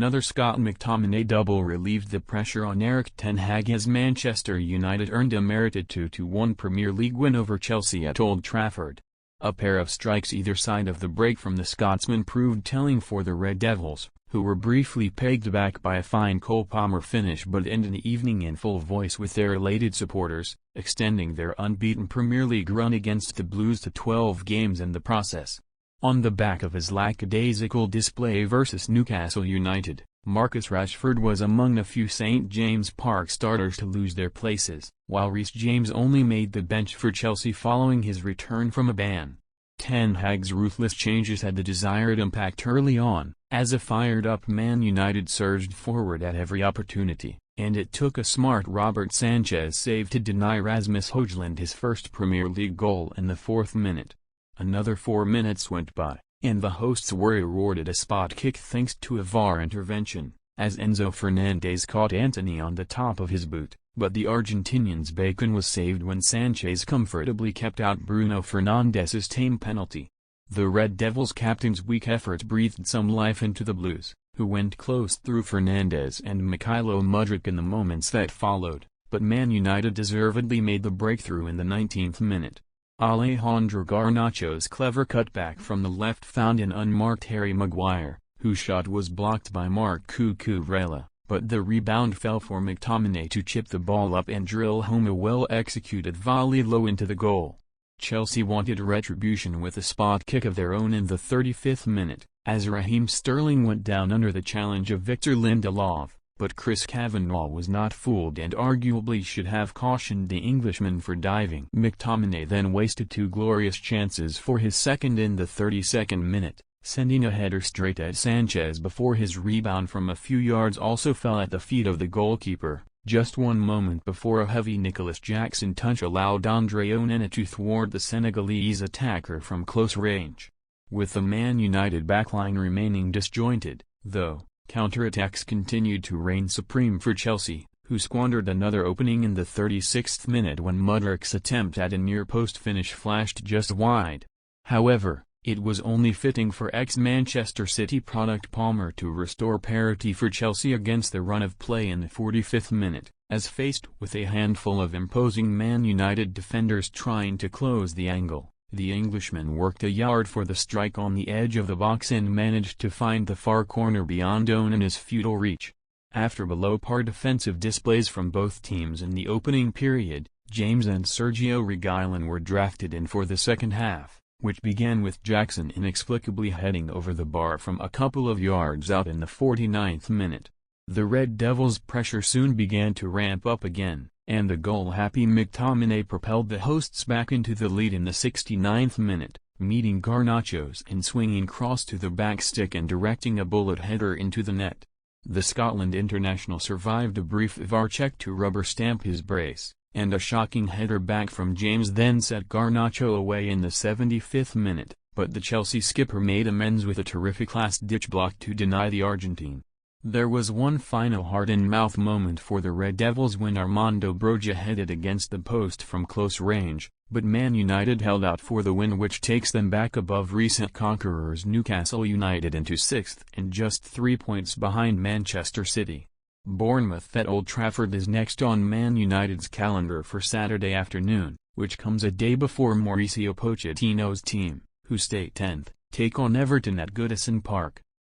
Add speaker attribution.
Speaker 1: another Scott McTominay double relieved the pressure on Erik Ten Hag as Manchester United earned a merited 2-1 Premier League win over Chelsea at Old Trafford. A pair of strikes either side of the break from the Scotsman proved telling for the Red Devils, who were briefly pegged back by a fine Cole Palmer finish but ended the evening in full voice with their elated supporters, extending their unbeaten Premier League run against the Blues to 12 games in the process. On the back of his lackadaisical display versus Newcastle United, Marcus Rashford was among the few St James Park starters to lose their places, while Reece James only made the bench for Chelsea following his return from a ban. Ten Hag's ruthless changes had the desired impact early on, as a fired-up Man United surged forward at every opportunity, and it took a smart Robert Sanchez save to deny Rasmus Højlund his first Premier League goal in the 4th minute. Another 4 minutes went by, and the hosts were awarded a spot kick thanks to a VAR intervention, as Enzo Fernandez caught Antony on the top of his boot, but the Argentinian's bacon was saved when Sanchez comfortably kept out Bruno Fernandes' tame penalty. The Red Devils' captain's weak effort breathed some life into the Blues, who went close through Fernandes and Mykhailo Mudryk in the moments that followed, but Man United deservedly made the breakthrough in the 19th minute. Alejandro Garnacho's clever cutback from the left found an unmarked Harry Maguire, whose shot was blocked by Marc Cucurella, but the rebound fell for McTominay to chip the ball up and drill home a well-executed volley low into the goal. Chelsea wanted retribution with a spot kick of their own in the 35th minute, as Raheem Sterling went down under the challenge of Victor Lindelof, but Chris Kavanagh was not fooled and arguably should have cautioned the Englishman for diving. McTominay then wasted 2 glorious chances for his second in the 32nd minute, sending a header straight at Sanchez before his rebound from a few yards also fell at the feet of the goalkeeper, just 1 moment before a heavy Nicholas Jackson touch allowed Andre Onana to thwart the Senegalese attacker from close range. With the Man United backline remaining disjointed, though, counterattacks continued to reign supreme for Chelsea, who squandered another opening in the 36th minute when Mudryk's attempt at a near-post finish flashed just wide. However, it was only fitting for ex-Manchester City product Palmer to restore parity for Chelsea against the run of play in the 45th minute, as faced with a handful of imposing Man United defenders trying to close the angle. The Englishman worked a yard for the strike on the edge of the box and managed to find the far corner beyond Onana's futile reach. After below-par defensive displays from both teams in the opening period, James and Sergio Reguilón were drafted in for the second half, which began with Jackson inexplicably heading over the bar from a couple of yards out in the 49th minute. The Red Devils' pressure soon began to ramp up again, and the goal-happy McTominay propelled the hosts back into the lead in the 69th minute, meeting Garnacho's in-swinging cross to the back stick and directing a bullet header into the net. The Scotland international survived a brief VAR check to rubber-stamp his brace, and a shocking header back from James then set Garnacho away in the 75th minute, but the Chelsea skipper made amends with a terrific last-ditch block to deny the Argentine. There was one final heart-and-mouth moment for the Red Devils when Armando Broja headed against the post from close range, but Man United held out for the win, which takes them back above recent conquerors Newcastle United into 6th and just 3 points behind Manchester City. Bournemouth at Old Trafford is next on Man United's calendar for Saturday afternoon, which comes a day before Mauricio Pochettino's team, who stay 10th, take on Everton at Goodison Park.